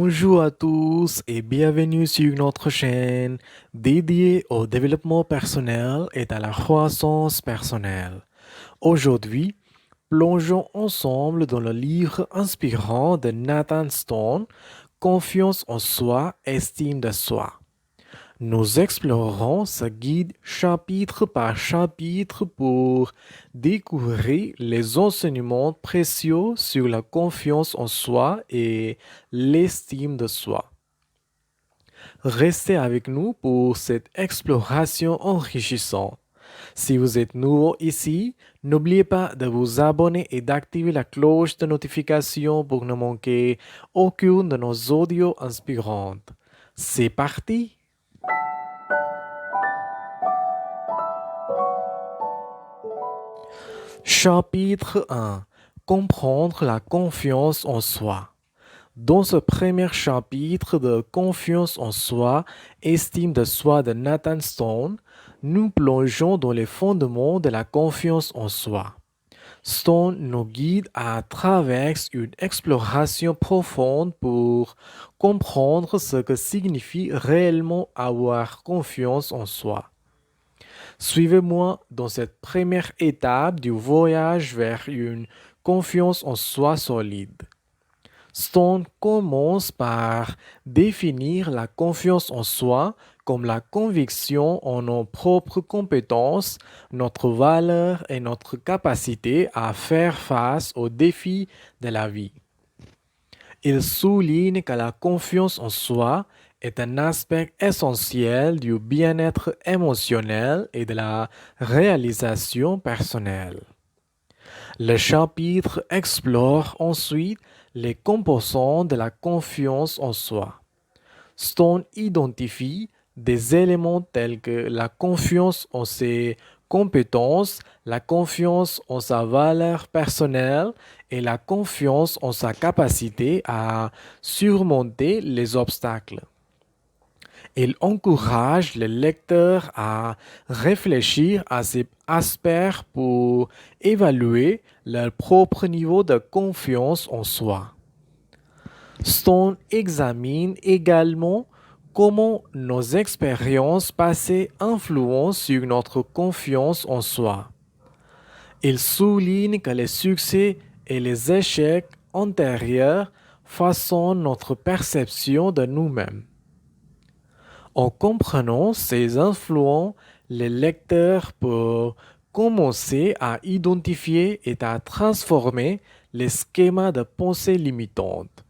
Bonjour à tous et bienvenue sur notre chaîne dédiée au développement personnel et à la croissance personnelle. Aujourd'hui, plongeons ensemble dans le livre inspirant de Nathan Stone, Confiance en soi, estime de soi. Nous explorerons ce guide chapitre par chapitre pour découvrir les enseignements précieux sur la confiance en soi et l'estime de soi. Restez avec nous pour cette exploration enrichissante. Si vous êtes nouveau ici, n'oubliez pas de vous abonner et d'activer la cloche de notification pour ne manquer aucune de nos audios inspirantes. C'est parti! Chapitre 1. Comprendre la confiance en soi. Dans ce premier chapitre de Confiance en soi, estime de soi de Nathan Stone, nous plongeons dans les fondements de la confiance en soi. Stone nous guide à travers une exploration profonde pour comprendre ce que signifie réellement avoir confiance en soi. Suivez-moi dans cette première étape du voyage vers une confiance en soi solide. Stone commence par définir la confiance en soi comme la conviction en nos propres compétences, notre valeur et notre capacité à faire face aux défis de la vie. Il souligne que la confiance en soi est un aspect essentiel du bien-être émotionnel et de la réalisation personnelle. Le chapitre explore ensuite les composants de la confiance en soi. Stone identifie des éléments tels que la confiance en ses compétences, la confiance en sa valeur personnelle et la confiance en sa capacité à surmonter les obstacles. Il encourage les lecteurs à réfléchir à ces aspects pour évaluer leur propre niveau de confiance en soi. Stone examine également comment nos expériences passées influencent sur notre confiance en soi. Il souligne que les succès et les échecs antérieurs façonnent notre perception de nous-mêmes. En comprenant ces influences, les lecteurs peuvent commencer à identifier et à transformer les schémas de pensée limitantes.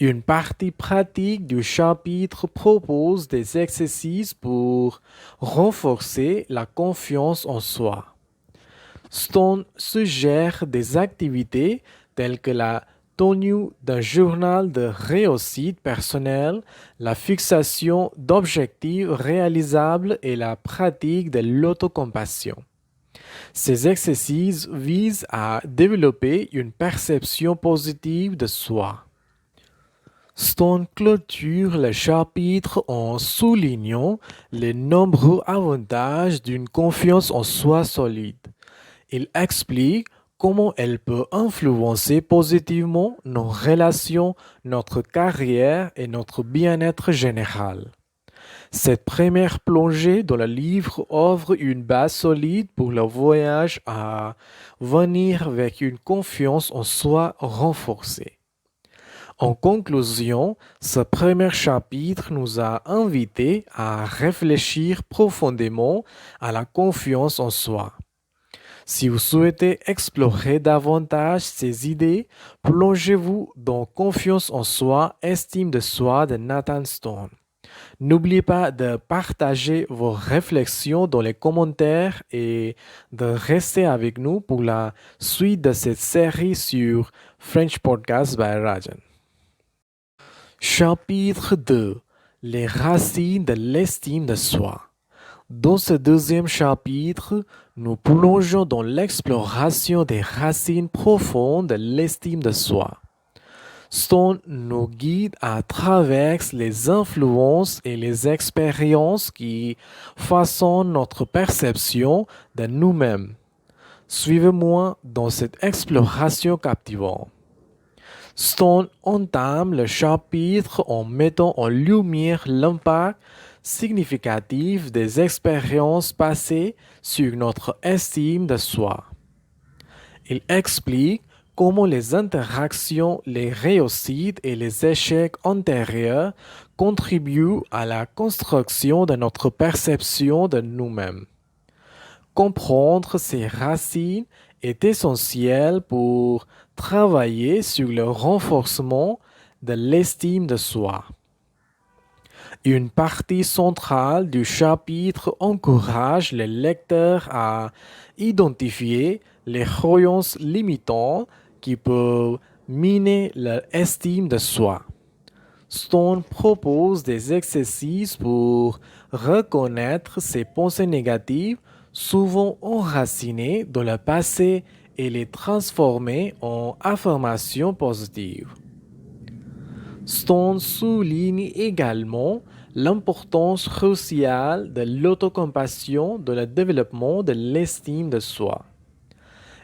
Une partie pratique du chapitre propose des exercices pour renforcer la confiance en soi. Stone suggère des activités telles que la tenue d'un journal de réussite personnelle, la fixation d'objectifs réalisables et la pratique de l'autocompassion. Ces exercices visent à développer une perception positive de soi. Stone clôture le chapitre en soulignant les nombreux avantages d'une confiance en soi solide. Il explique comment elle peut influencer positivement nos relations, notre carrière et notre bien-être général. Cette première plongée dans le livre offre une base solide pour le voyage à venir avec une confiance en soi renforcée. En conclusion, ce premier chapitre nous a invités à réfléchir profondément à la confiance en soi. Si vous souhaitez explorer davantage ces idées, plongez-vous dans Confiance en soi, estime de soi de Nathan Stone. N'oubliez pas de partager vos réflexions dans les commentaires et de rester avec nous pour la suite de cette série sur French Podcast by Rajan. Chapitre 2. Les racines de l'estime de soi. Dans ce deuxième chapitre, nous plongeons dans l'exploration des racines profondes de l'estime de soi. Stone nous guide à travers les influences et les expériences qui façonnent notre perception de nous-mêmes. Suivez-moi dans cette exploration captivante. Stone entame le chapitre en mettant en lumière l'impact significatif des expériences passées sur notre estime de soi. Il explique comment les interactions, les réussites et les échecs antérieurs contribuent à la construction de notre perception de nous-mêmes. Comprendre ces racines est essentiel pour travailler sur le renforcement de l'estime de soi. Une partie centrale du chapitre encourage les lecteurs à identifier les croyances limitantes qui peuvent miner leur estime de soi. Stone propose des exercices pour reconnaître ces pensées négatives, souvent enracinées dans le passé, et les transformer en affirmations positives. Stone souligne également l'importance cruciale de l'autocompassion dans le développement de l'estime de soi.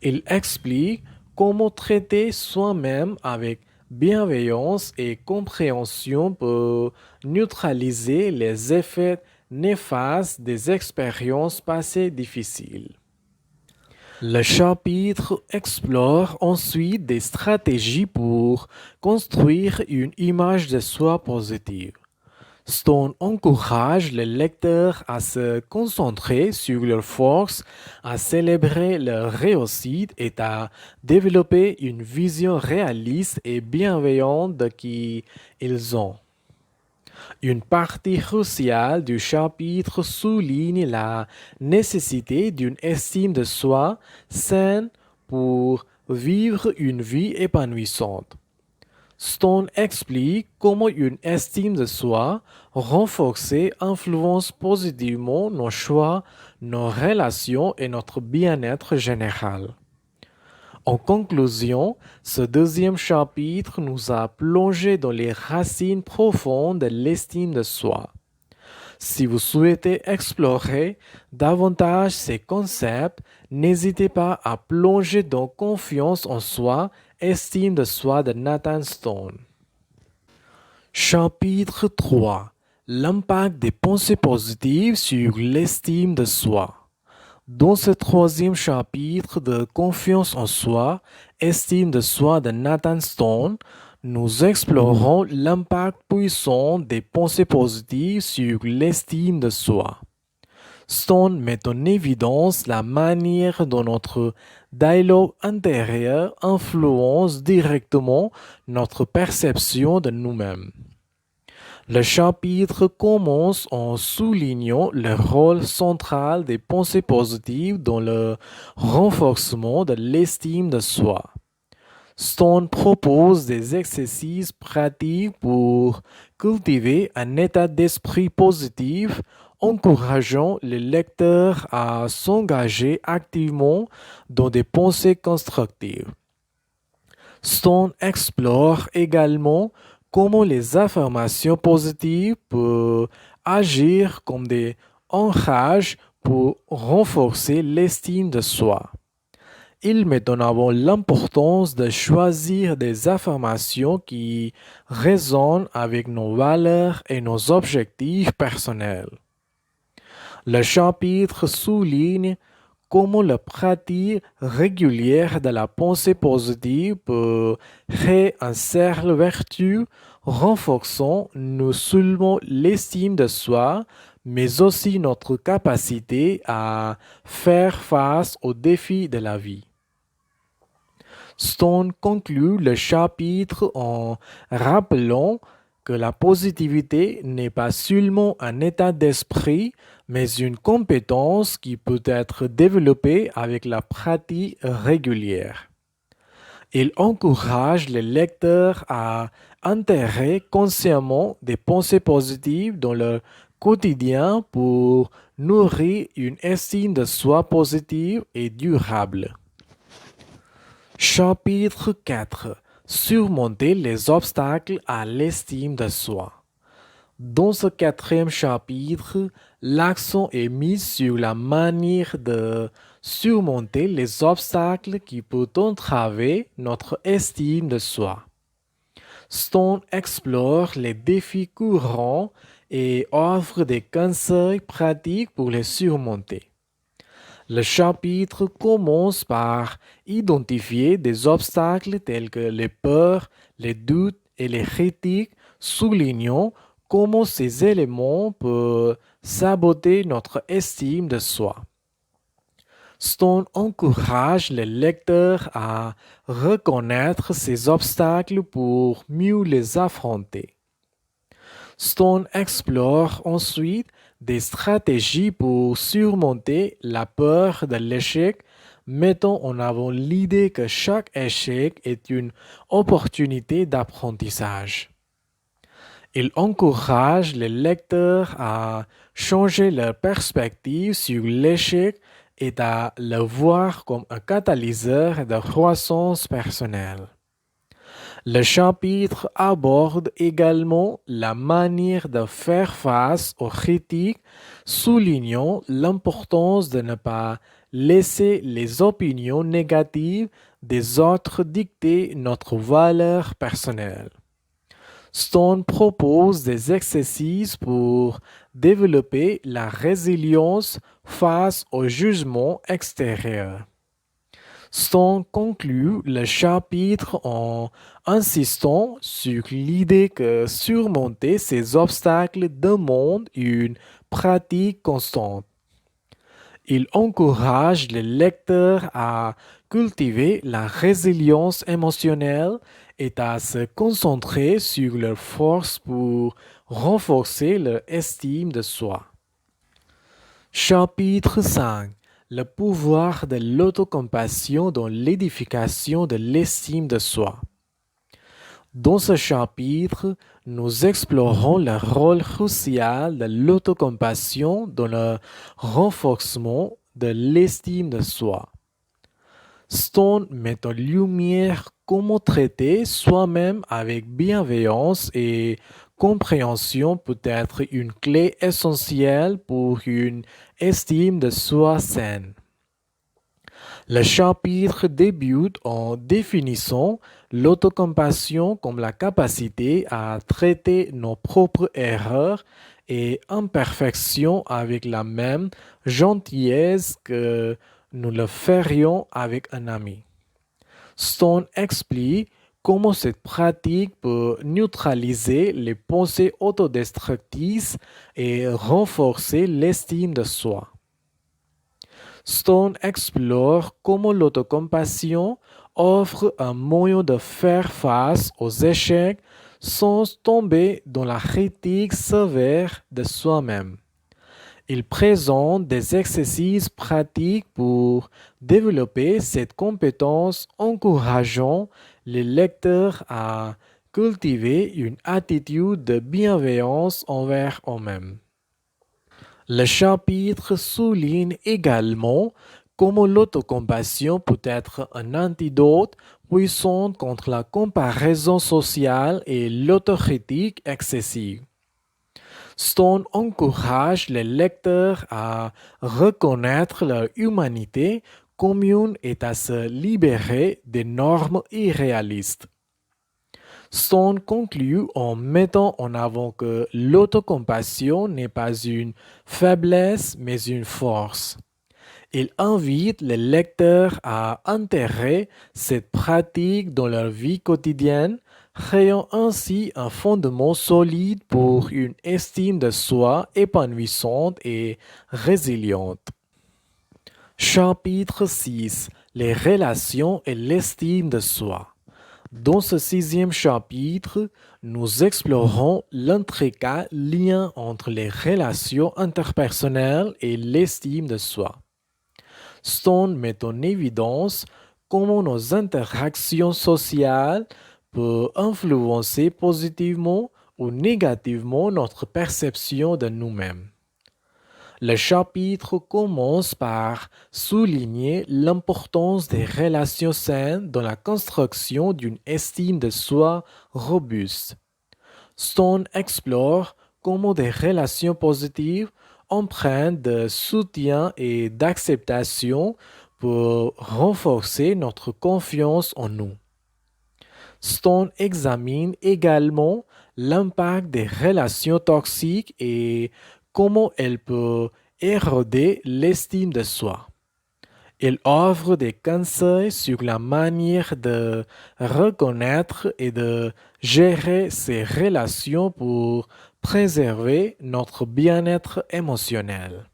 Il explique comment traiter soi-même avec bienveillance et compréhension pour neutraliser les effets néfastes des expériences passées difficiles. Le chapitre explore ensuite des stratégies pour construire une image de soi positive. Stone encourage les lecteurs à se concentrer sur leurs forces, à célébrer leurs réussites et à développer une vision réaliste et bienveillante de qui ils ont. Une partie cruciale du chapitre souligne la nécessité d'une estime de soi saine pour vivre une vie épanouissante. Stone explique comment une estime de soi renforcée influence positivement nos choix, nos relations et notre bien-être général. En conclusion, ce deuxième chapitre nous a plongé dans les racines profondes de l'estime de soi. Si vous souhaitez explorer davantage ces concepts, n'hésitez pas à plonger dans Confiance en soi, estime de soi de Nathan Stone. Chapitre 3. L'impact des pensées positives sur l'estime de soi. Dans ce troisième chapitre de Confiance en soi, estime de soi de Nathan Stone, nous explorons l'impact puissant des pensées positives sur l'estime de soi. Stone met en évidence la manière dont notre dialogue intérieur influence directement notre perception de nous-mêmes. Le chapitre commence en soulignant le rôle central des pensées positives dans le renforcement de l'estime de soi. Stone propose des exercices pratiques pour cultiver un état d'esprit positif, encourageant les lecteurs à s'engager activement dans des pensées constructives. Stone explore également comment les affirmations positives peuvent agir comme des ancrages pour renforcer l'estime de soi. Il met en avant l'importance de choisir des affirmations qui résonnent avec nos valeurs et nos objectifs personnels. Le chapitre souligne comment la pratique régulière de la pensée positive peut créer un cercle vertueux renforçant non seulement l'estime de soi, mais aussi notre capacité à faire face aux défis de la vie. Stone conclut le chapitre en rappelant que la positivité n'est pas seulement un état d'esprit, mais une compétence qui peut être développée avec la pratique régulière. Il encourage les lecteurs à intégrer consciemment des pensées positives dans leur quotidien pour nourrir une estime de soi positive et durable. Chapitre 4. Surmonter les obstacles à l'estime de soi. Dans ce quatrième chapitre, l'accent est mis sur la manière de surmonter les obstacles qui peuvent entraver notre estime de soi. Stone explore les défis courants et offre des conseils pratiques pour les surmonter. Le chapitre commence par identifier des obstacles tels que les peurs, les doutes et les critiques, soulignant comment ces éléments peuvent saboter notre estime de soi. Stone encourage les lecteurs à reconnaître ces obstacles pour mieux les affronter. Stone explore ensuite des stratégies pour surmonter la peur de l'échec, mettant en avant l'idée que chaque échec est une opportunité d'apprentissage. Il encourage les lecteurs à changer leur perspective sur l'échec et à le voir comme un catalyseur de croissance personnelle. Le chapitre aborde également la manière de faire face aux critiques, soulignant l'importance de ne pas laisser les opinions négatives des autres dicter notre valeur personnelle. Stone propose des exercices pour développer la résilience face au jugement extérieur. Stone conclut le chapitre en insistant sur l'idée que surmonter ces obstacles demande une pratique constante. Il encourage les lecteurs à cultiver la résilience émotionnelle et à se concentrer sur leurs forces pour renforcer leur estime de soi. Chapitre 5. Le pouvoir de l'autocompassion dans l'édification de l'estime de soi. Dans ce chapitre, nous explorons le rôle crucial de l'autocompassion dans le renforcement de l'estime de soi. Stone met en lumière comment traiter soi-même avec bienveillance et compréhension peut être une clé essentielle pour une estime de soi saine. Le chapitre débute en définissant l'autocompassion comme la capacité à traiter nos propres erreurs et imperfections avec la même gentillesse que nous le ferions avec un ami. Stone explique comment cette pratique peut neutraliser les pensées autodestructrices et renforcer l'estime de soi. Stone explore comment l'autocompassion offre un moyen de faire face aux échecs sans tomber dans la critique sévère de soi-même. Il présente des exercices pratiques pour développer cette compétence, encourageant les lecteurs à cultiver une attitude de bienveillance envers eux-mêmes. Le chapitre souligne également comment l'autocompassion peut être un antidote puissant contre la comparaison sociale et l'autocritique excessive. Stone encourage les lecteurs à reconnaître leur humanité commune et à se libérer des normes irréalistes. Stone conclut en mettant en avant que l'autocompassion n'est pas une faiblesse mais une force. Il invite les lecteurs à intégrer cette pratique dans leur vie quotidienne, créant ainsi un fondement solide pour une estime de soi épanouissante et résiliente. Chapitre 6. Les relations et l'estime de soi. Dans ce 6e chapitre, nous explorons l'intricat lien entre les relations interpersonnelles et l'estime de soi. Stone met en évidence comment nos interactions sociales peuvent influencer positivement ou négativement notre perception de nous-mêmes. Le chapitre commence par souligner l'importance des relations saines dans la construction d'une estime de soi robuste. Stone explore comment des relations positives empreintes de soutien et d'acceptation peuvent renforcer notre confiance en nous. Stone examine également l'impact des relations toxiques et comment elles peuvent éroder l'estime de soi. Il offre des conseils sur la manière de reconnaître et de gérer ces relations pour préserver notre bien-être émotionnel.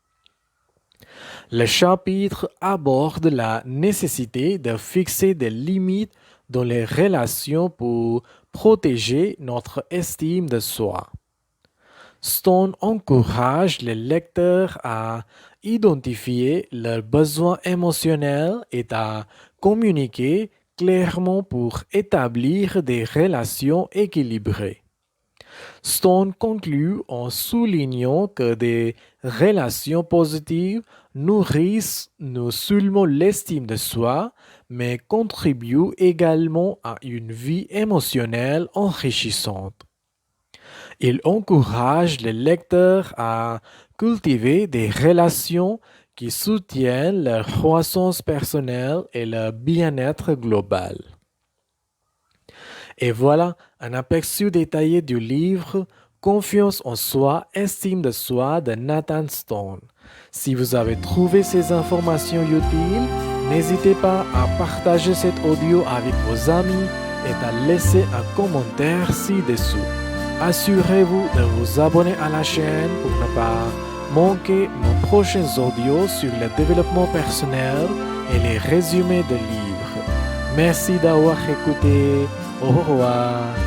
Le chapitre aborde la nécessité de fixer des limites dans les relations pour protéger notre estime de soi. Stone encourage les lecteurs à identifier leurs besoins émotionnels et à communiquer clairement pour établir des relations équilibrées. Stone conclut en soulignant que des relations positives nourrissent non seulement l'estime de soi, mais contribuent également à une vie émotionnelle enrichissante. Il encourage les lecteurs à cultiver des relations qui soutiennent leur croissance personnelle et leur bien-être global. Et voilà un aperçu détaillé du livre Confiance en soi, estime de soi de Nathan Stone. Si vous avez trouvé ces informations utiles, n'hésitez pas à partager cet audio avec vos amis et à laisser un commentaire ci-dessous. Assurez-vous de vous abonner à la chaîne pour ne pas manquer nos prochains audios sur le développement personnel et les résumés de livres. Merci d'avoir écouté. Au revoir.